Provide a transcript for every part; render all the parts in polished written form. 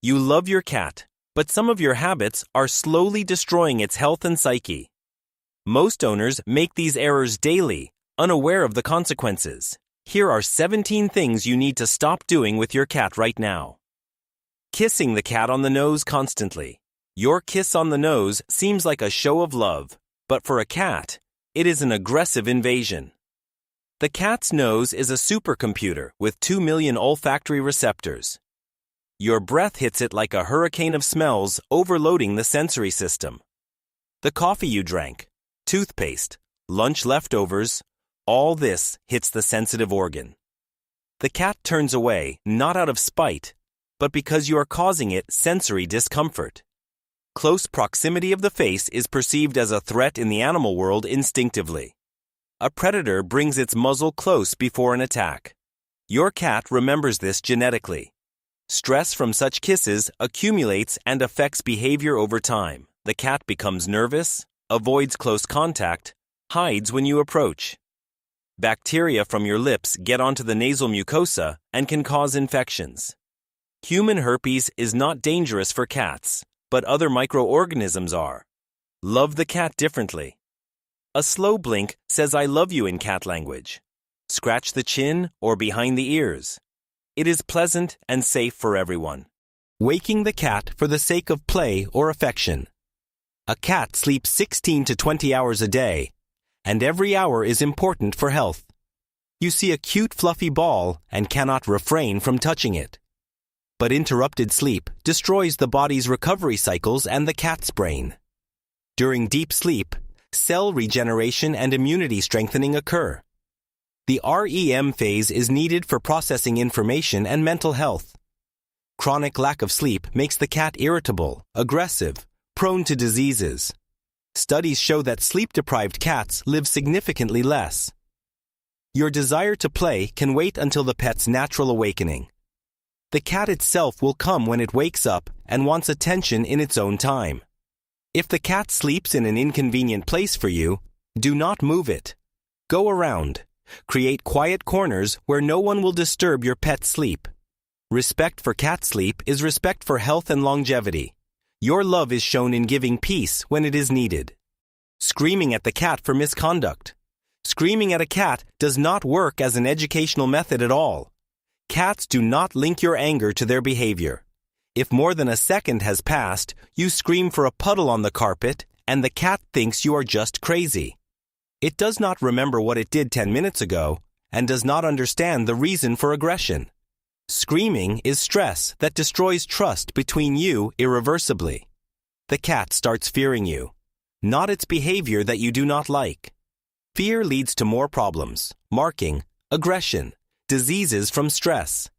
You love your cat, but some of your habits are slowly destroying its health and psyche. Most owners make these errors daily, unaware of the consequences. Here are 17 things you need to stop doing with your cat right now. Kissing the cat on the nose constantly. Your kiss on the nose seems like a show of love, but for a cat, it is an aggressive invasion. The cat's nose is a supercomputer with 2 million olfactory receptors. Your breath hits it like a hurricane of smells, overloading the sensory system. The coffee you drank, toothpaste, lunch leftovers, all this hits the sensitive organ. The cat turns away, not out of spite, but because you are causing it sensory discomfort. Close proximity of the face is perceived as a threat in the animal world instinctively. A predator brings its muzzle close before an attack. Your cat remembers this genetically. Stress from such kisses accumulates and affects behavior over time. The cat becomes nervous, avoids close contact, hides when you approach. Bacteria from your lips get onto the nasal mucosa and can cause infections. Human herpes is not dangerous for cats, but other microorganisms are. Love the cat differently. A slow blink says I love you in cat language. Scratch the chin or behind the ears. It is pleasant and safe for everyone. Waking the cat for the sake of play or affection. A cat sleeps 16 to 20 hours a day, and every hour is important for health. You see a cute fluffy ball and cannot refrain from touching it. But interrupted sleep destroys the body's recovery cycles and the cat's brain. During deep sleep, cell regeneration and immunity strengthening occur. The REM phase is needed for processing information and mental health. Chronic lack of sleep makes the cat irritable, aggressive, prone to diseases. Studies show that sleep-deprived cats live significantly less. Your desire to play can wait until the pet's natural awakening. The cat itself will come when it wakes up and wants attention in its own time. If the cat sleeps in an inconvenient place for you, do not move it. Go around. Create quiet corners where no one will disturb your pet's sleep. Respect for cat sleep is respect for health and longevity. Your love is shown in giving peace when it is needed. Screaming at the cat for misconduct. Screaming at a cat does not work as an educational method at all. Cats do not link your anger to their behavior. If more than a second has passed, you scream for a puddle on the carpet, and the cat thinks you are just crazy. It does not remember what it did 10 minutes ago, and does not understand the reason for aggression. Screaming is stress that destroys trust between you irreversibly. The cat starts fearing you, not its behavior that you do not like. Fear leads to more problems, marking, aggression, diseases from stress.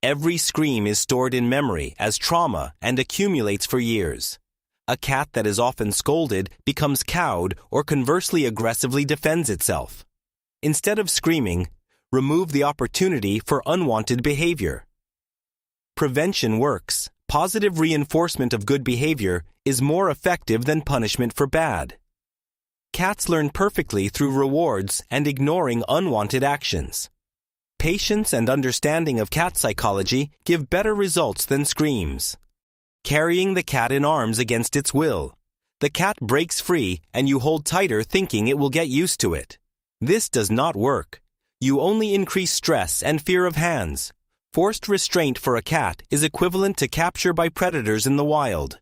Every scream is stored in memory as trauma and accumulates for years. A cat that is often scolded becomes cowed or conversely aggressively defends itself. Instead of screaming, remove the opportunity for unwanted behavior. Prevention works. Positive reinforcement of good behavior is more effective than punishment for bad. Cats learn perfectly through rewards and ignoring unwanted actions. Patience and understanding of cat psychology give better results than screams. Carrying the cat in arms against its will. The cat breaks free and you hold tighter thinking it will get used to it. This does not work. You only increase stress and fear of hands. Forced restraint for a cat is equivalent to capture by predators in the wild.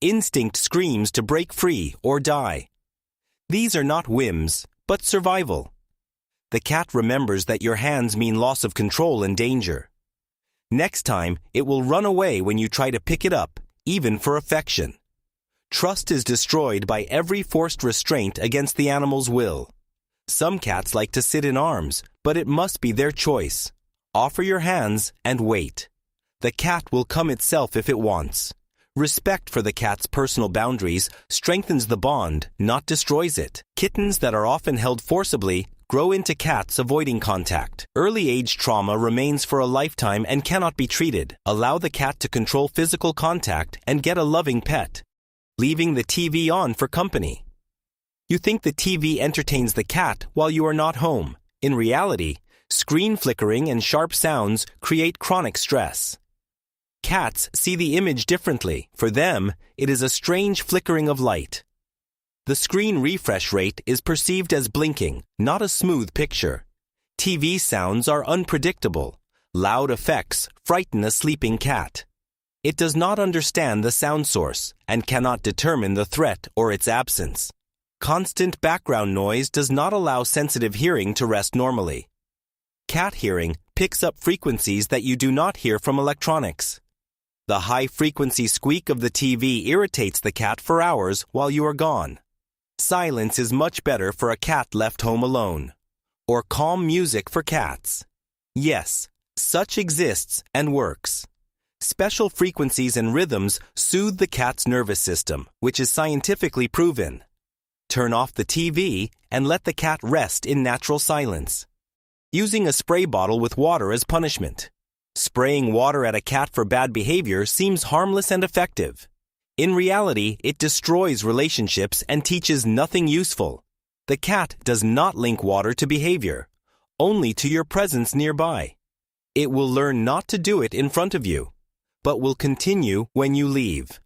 Instinct screams to break free or die. These are not whims, but survival. The cat remembers that your hands mean loss of control and danger. Next time, it will run away when you try to pick it up, even for affection. Trust is destroyed by every forced restraint against the animal's will. Some cats like to sit in arms, but it must be their choice. Offer your hands and wait. The cat will come itself if it wants. Respect for the cat's personal boundaries strengthens the bond, not destroys it. Kittens that are often held forcibly grow into cats avoiding contact. Early age trauma remains for a lifetime and cannot be treated. Allow the cat to control physical contact and get a loving pet. Leaving the TV on for company. You think the TV entertains the cat while you are not home. In reality, screen flickering and sharp sounds create chronic stress. Cats see the image differently. For them, it is a strange flickering of light. The screen refresh rate is perceived as blinking, not a smooth picture. TV sounds are unpredictable. Loud effects frighten a sleeping cat. It does not understand the sound source and cannot determine the threat or its absence. Constant background noise does not allow sensitive hearing to rest normally. Cat hearing picks up frequencies that you do not hear from electronics. The high-frequency squeak of the TV irritates the cat for hours while you are gone. Silence is much better for a cat left home alone. Or calm music for cats. Yes, such exists and works. Special frequencies and rhythms soothe the cat's nervous system, which is scientifically proven. Turn off the TV and let the cat rest in natural silence. Using a spray bottle with water as punishment. Spraying water at a cat for bad behavior seems harmless and effective. In reality, it destroys relationships and teaches nothing useful. The cat does not link water to behavior, only to your presence nearby. It will learn not to do it in front of you, but will continue when you leave.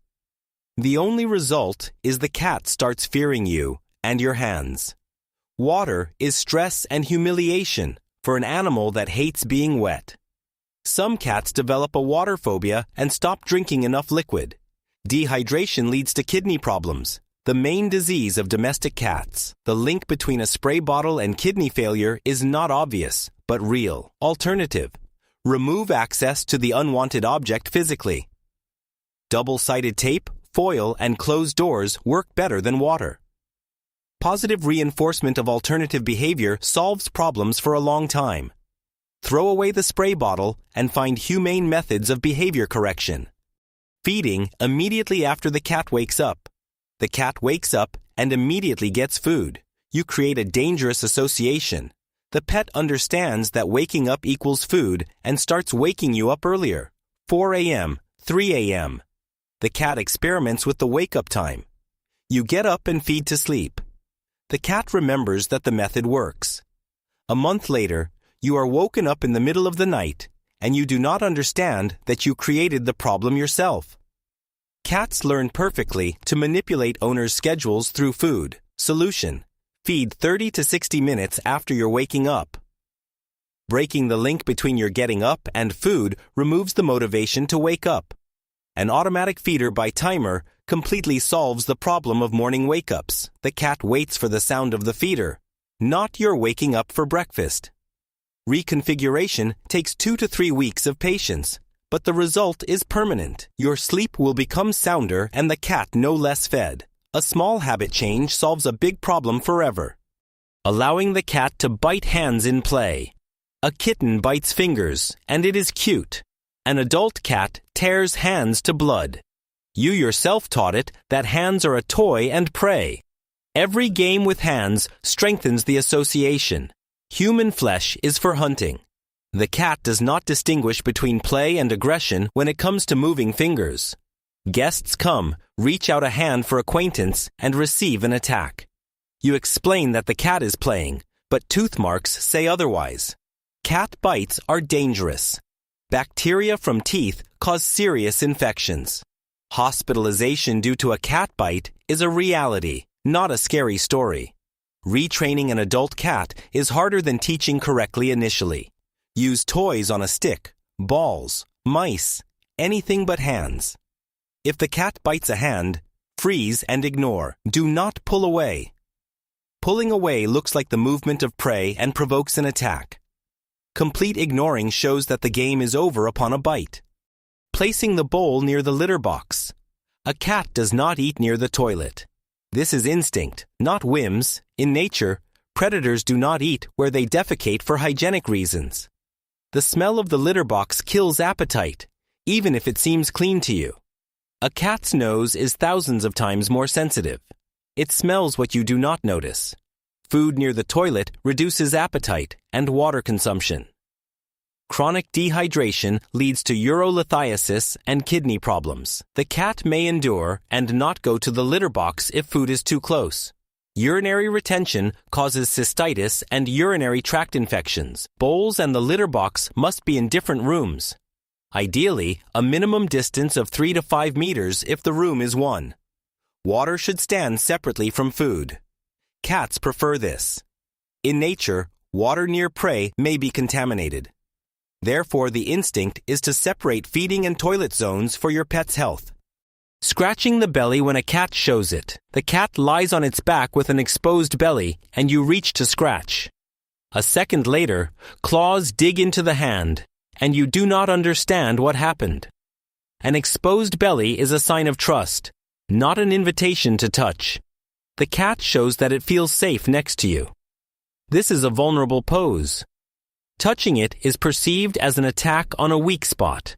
The only result is the cat starts fearing you and your hands. Water is stress and humiliation for an animal that hates being wet. Some cats develop a water phobia and stop drinking enough liquid. Dehydration leads to kidney problems, the main disease of domestic cats. The link between a spray bottle and kidney failure is not obvious, but real. Alternative: remove access to the unwanted object physically. Double-sided tape, foil, and closed doors work better than water. Positive reinforcement of alternative behavior solves problems for a long time. Throw away the spray bottle and find humane methods of behavior correction. Feeding immediately after the cat wakes up. The cat wakes up and immediately gets food. You create a dangerous association. The pet understands that waking up equals food and starts waking you up earlier, 4 a.m., 3 a.m. The cat experiments with the wake-up time. You get up and feed to sleep. The cat remembers that the method works. A month later, you are woken up in the middle of the night, and you do not understand that you created the problem yourself. Cats learn perfectly to manipulate owners' schedules through food. Solution: feed 30 to 60 minutes after you're waking up. Breaking the link between your getting up and food removes the motivation to wake up. An automatic feeder by timer completely solves the problem of morning wake-ups. The cat waits for the sound of the feeder, not your waking up for breakfast. Reconfiguration takes 2 to 3 weeks of patience, but the result is permanent. Your sleep will become sounder and the cat no less fed. A small habit change solves a big problem forever. Allowing the cat to bite hands in play. A kitten bites fingers, and it is cute. An adult cat tears hands to blood. You yourself taught it that hands are a toy and prey. Every game with hands strengthens the association. Human flesh is for hunting. The cat does not distinguish between play and aggression when it comes to moving fingers. Guests come, reach out a hand for acquaintance, and receive an attack. You explain that the cat is playing, but tooth marks say otherwise. Cat bites are dangerous. Bacteria from teeth cause serious infections. Hospitalization due to a cat bite is a reality, not a scary story. Retraining an adult cat is harder than teaching correctly initially. Use toys on a stick, balls, mice, anything but hands. If the cat bites a hand, freeze and ignore. Do not pull away. Pulling away looks like the movement of prey and provokes an attack. Complete ignoring shows that the game is over upon a bite. Placing the bowl near the litter box. A cat does not eat near the toilet. This is instinct, not whims. In nature, predators do not eat where they defecate for hygienic reasons. The smell of the litter box kills appetite, even if it seems clean to you. A cat's nose is thousands of times more sensitive. It smells what you do not notice. Food near the toilet reduces appetite and water consumption. Chronic dehydration leads to urolithiasis and kidney problems. The cat may endure and not go to the litter box if food is too close. Urinary retention causes cystitis and urinary tract infections. Bowls and the litter box must be in different rooms. Ideally, a minimum distance of 3 to 5 meters if the room is 1. Water should stand separately from food. Cats prefer this. In nature, water near prey may be contaminated. Therefore, the instinct is to separate feeding and toilet zones for your pet's health. Scratching the belly when a cat shows it. The cat lies on its back with an exposed belly, and you reach to scratch. A second later, claws dig into the hand, and you do not understand what happened. An exposed belly is a sign of trust, not an invitation to touch. The cat shows that it feels safe next to you. This is a vulnerable pose. Touching it is perceived as an attack on a weak spot.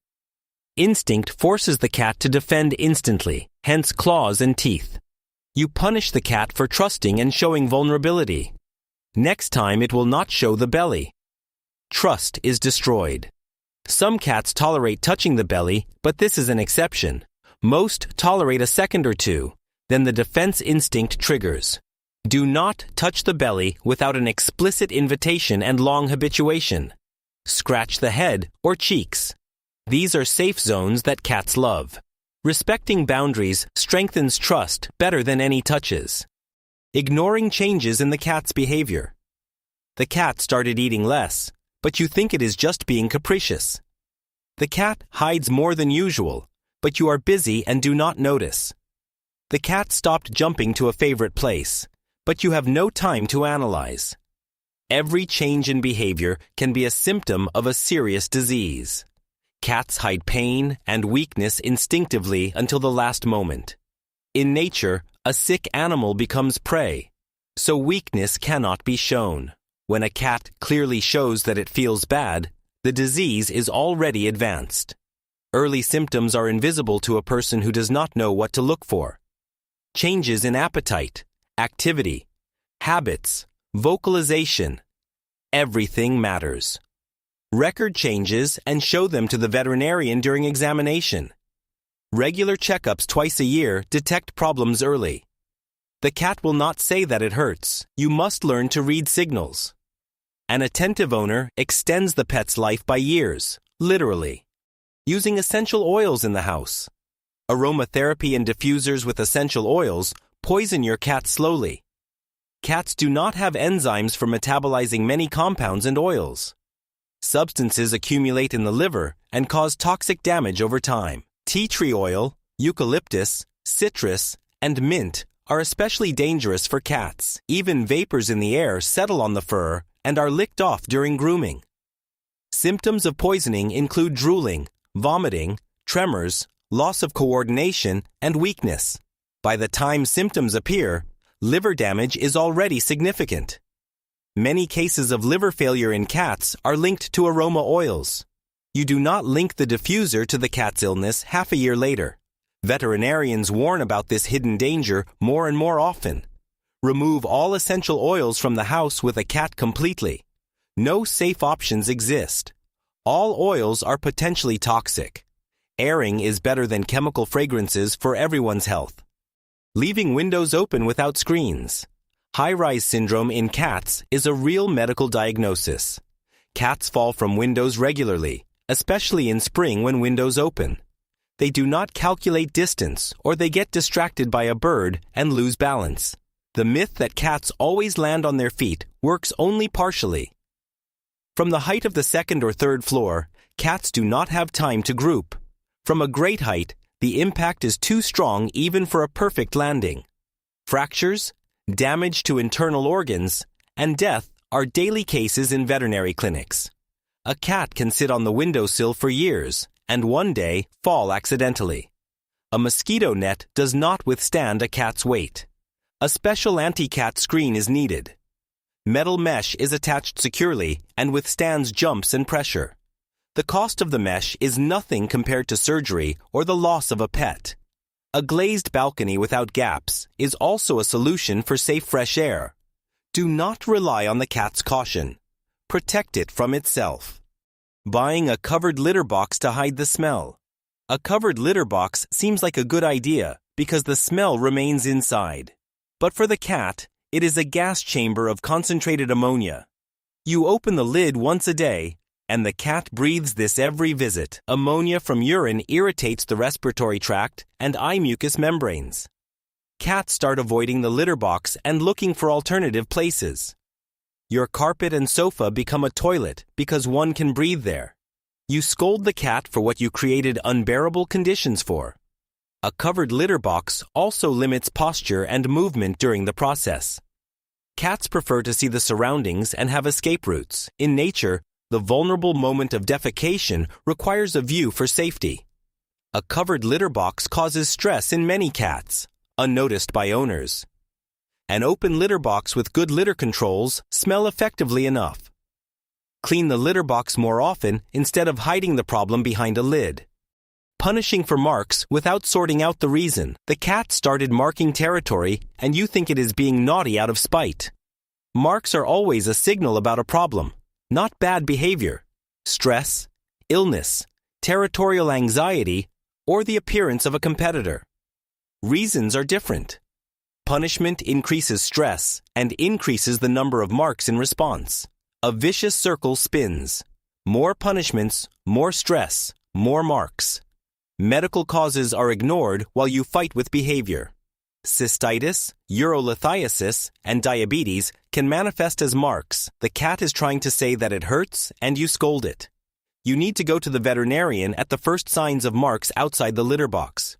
Instinct forces the cat to defend instantly, hence claws and teeth. You punish the cat for trusting and showing vulnerability. Next time it will not show the belly. Trust is destroyed. Some cats tolerate touching the belly, but this is an exception. Most tolerate a second or two, then the defense instinct triggers. Do not touch the belly without an explicit invitation and long habituation. Scratch the head or cheeks. These are safe zones that cats love. Respecting boundaries strengthens trust better than any touches. Ignoring changes in the cat's behavior. The cat started eating less, but you think it is just being capricious. The cat hides more than usual, but you are busy and do not notice. The cat stopped jumping to a favorite place, but you have no time to analyze. Every change in behavior can be a symptom of a serious disease. Cats hide pain and weakness instinctively until the last moment. In nature, a sick animal becomes prey, so weakness cannot be shown. When a cat clearly shows that it feels bad, the disease is already advanced. Early symptoms are invisible to a person who does not know what to look for. Changes in appetite, activity, habits, vocalization. Everything matters. Record changes and show them to the veterinarian during examination. Regular checkups twice a year detect problems early. The cat will not say that it hurts. You must learn to read signals. An attentive owner extends the pet's life by years, literally. Using essential oils in the house. Aromatherapy and diffusers with essential oils poison your cat slowly. Cats do not have enzymes for metabolizing many compounds and oils. Substances accumulate in the liver and cause toxic damage over time. Tea tree oil, eucalyptus, citrus, and mint are especially dangerous for cats. Even vapors in the air settle on the fur and are licked off during grooming. Symptoms of poisoning include drooling, vomiting, tremors, loss of coordination, and weakness. By the time symptoms appear, liver damage is already significant. Many cases of liver failure in cats are linked to aroma oils. You do not link the diffuser to the cat's illness half a year later. Veterinarians warn about this hidden danger more and more often. Remove all essential oils from the house with a cat completely. No safe options exist. All oils are potentially toxic. Airing is better than chemical fragrances for everyone's health. Leaving windows open without screens. High-rise syndrome in cats is a real medical diagnosis. Cats fall from windows regularly, especially in spring when windows open. They do not calculate distance or they get distracted by a bird and lose balance. The myth that cats always land on their feet works only partially. From the height of the second or third floor, cats do not have time to group. From a great height, the impact is too strong even for a perfect landing. Fractures, damage to internal organs, and death are daily cases in veterinary clinics. A cat can sit on the windowsill for years and one day fall accidentally. A mosquito net does not withstand a cat's weight. A special anti-cat screen is needed. Metal mesh is attached securely and withstands jumps and pressure. The cost of the mesh is nothing compared to surgery or the loss of a pet. A glazed balcony without gaps is also a solution for safe fresh air. Do not rely on the cat's caution. Protect it from itself. Buying a covered litter box to hide the smell. A covered litter box seems like a good idea because the smell remains inside. But for the cat, it is a gas chamber of concentrated ammonia. You open the lid once a day, And the cat breathes this every visit. Ammonia from urine irritates the respiratory tract and eye mucous membranes. Cats start avoiding the litter box and looking for alternative places. Your carpet and sofa become a toilet because one can breathe there. You scold the cat for what you created unbearable conditions for. A covered litter box also limits posture and movement during the process. Cats prefer to see the surroundings and have escape routes. In nature, the vulnerable moment of defecation requires a view for safety. A covered litter box causes stress in many cats, unnoticed by owners. An open litter box with good litter controls smell effectively enough. Clean the litter box more often instead of hiding the problem behind a lid. Punishing for marks without sorting out the reason. The cat started marking territory and you think it is being naughty out of spite. Marks are always a signal about a problem, not bad behavior, stress, illness, territorial anxiety, or the appearance of a competitor. Reasons are different. Punishment increases stress and increases the number of marks in response. A vicious circle spins. More punishments, more stress, more marks. Medical causes are ignored while you fight with behavior. Cystitis, urolithiasis, and diabetes can manifest as marks. The cat is trying to say that it hurts and you scold it. You need to go to the veterinarian at the first signs of marks outside the litter box.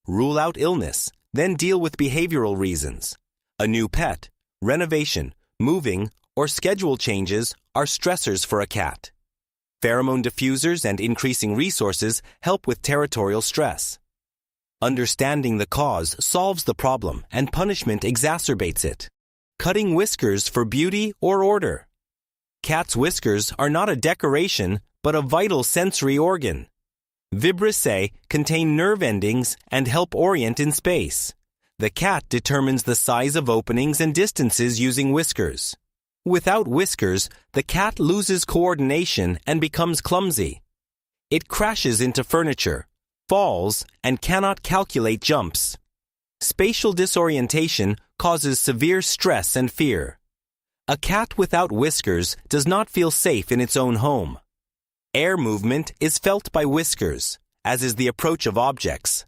Rule out illness, then deal with behavioral reasons. A new pet, renovation, moving, or schedule changes are stressors for a cat. Pheromone diffusers and increasing resources help with territorial stress. Understanding the cause solves the problem and punishment exacerbates it. Cutting whiskers for beauty or order. Cats' whiskers are not a decoration, but a vital sensory organ. Vibrissae contain nerve endings and help orient in space. The cat determines the size of openings and distances using whiskers. Without whiskers, the cat loses coordination and becomes clumsy. It crashes into furniture, falls, and cannot calculate jumps. Spatial disorientation causes severe stress and fear. A cat without whiskers does not feel safe in its own home. Air movement is felt by whiskers, as is the approach of objects.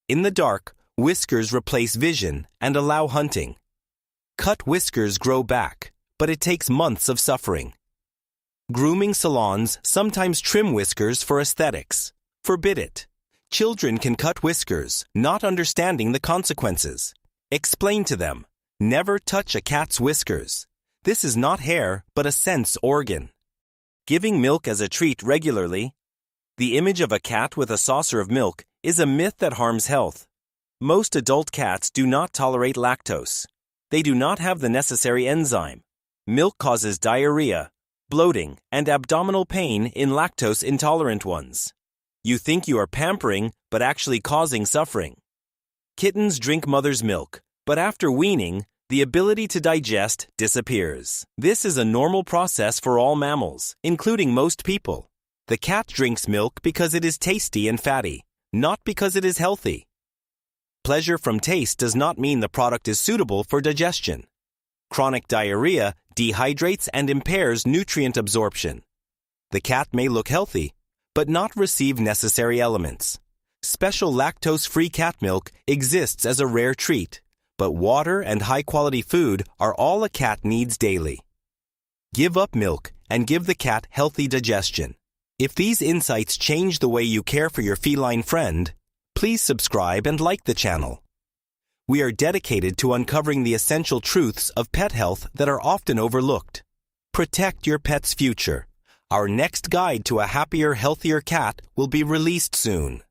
In the dark, whiskers replace vision and allow hunting. Cut whiskers grow back, but it takes months of suffering. Grooming salons sometimes trim whiskers for aesthetics. Forbid it. Children can cut whiskers, not understanding the consequences. Explain to them, never touch a cat's whiskers. This is not hair, but a sense organ. Giving milk as a treat regularly. The image of a cat with a saucer of milk is a myth that harms health. Most adult cats do not tolerate lactose. They do not have the necessary enzyme. Milk causes diarrhea, bloating, and abdominal pain in lactose-intolerant ones. You think you are pampering, but actually causing suffering. Kittens drink mother's milk, but after weaning, the ability to digest disappears. This is a normal process for all mammals, including most people. The cat drinks milk because it is tasty and fatty, not because it is healthy. Pleasure from taste does not mean the product is suitable for digestion. Chronic diarrhea dehydrates and impairs nutrient absorption. The cat may look healthy, but not receive necessary elements. Special lactose-free cat milk exists as a rare treat, but water and high-quality food are all a cat needs daily. Give up milk and give the cat healthy digestion. If these insights change the way you care for your feline friend, please subscribe and like the channel. We are dedicated to uncovering the essential truths of pet health that are often overlooked. Protect your pet's future. Our next guide to a happier, healthier cat will be released soon.